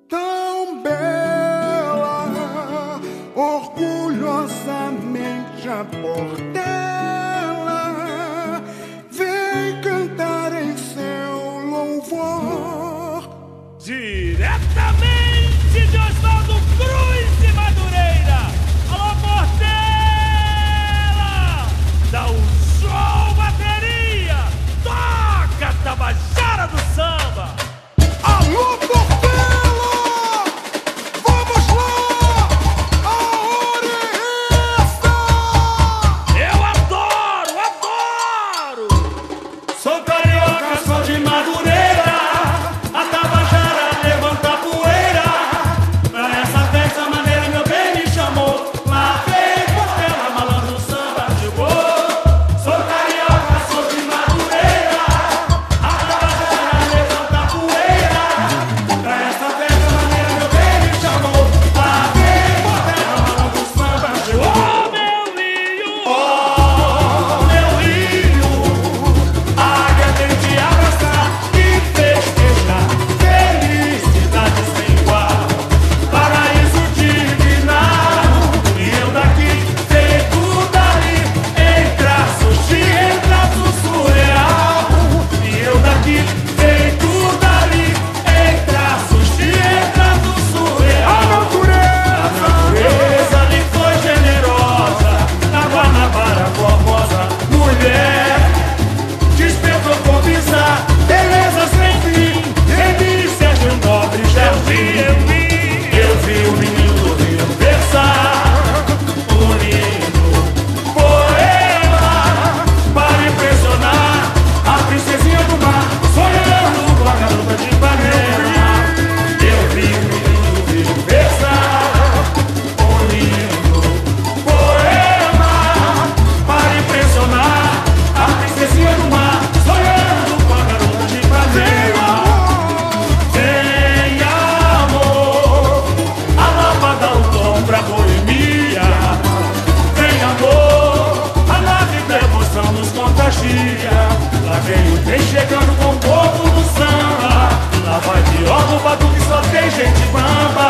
Tão bela, orgulhosamente a Portela vem cantar em seu louvor. Diretamente de Oswaldo Cruz de Madureira, alô Portela, dá um show bateria, toca a Tabajara do Samba. Alô Portela, vamos lá, a hora é essa. Eu adoro, adoro. Sou carioca, sou de Madureira, a Tabajara levanta a poeira. Pra essa festa maneira meu bem me chamou. Lá vem Portela, malandro samba chegou. Sou carioca, sou de Madureira, a Tabajara levanta a poeira. Pra essa festa maneira meu bem me chamou. Lá vem Portela, malandro samba chegou. Oh meu Rio, a águia tem de abraçar e festejar, felicidade sem igual, paraíso divinal. E eu daqui, feito dali, em traços surreal. E eu daqui, feito dali, em traços surreal. A natureza lhe foi generosa, na Guanabara formosa, mulher despertou com pisar, beleza sem fim, delícia de um nobre jardim. Eu vi o menino do Rio versar um lindo poema para impressionar a princesinha do mar, sonhando com a garota de Ipanema. Eu vi o menino do Rio versar um lindo poema para impressionar a princesinha do mar, sonhando com a garota de Ipanema. Tem amor, a lâmpada, o tom pra boemia. Tem amor, a nave da emoção nos contagia. Lá vem o trem chegando com o povo do samba. Lá vai de órgão, batuque, só tem gente bamba.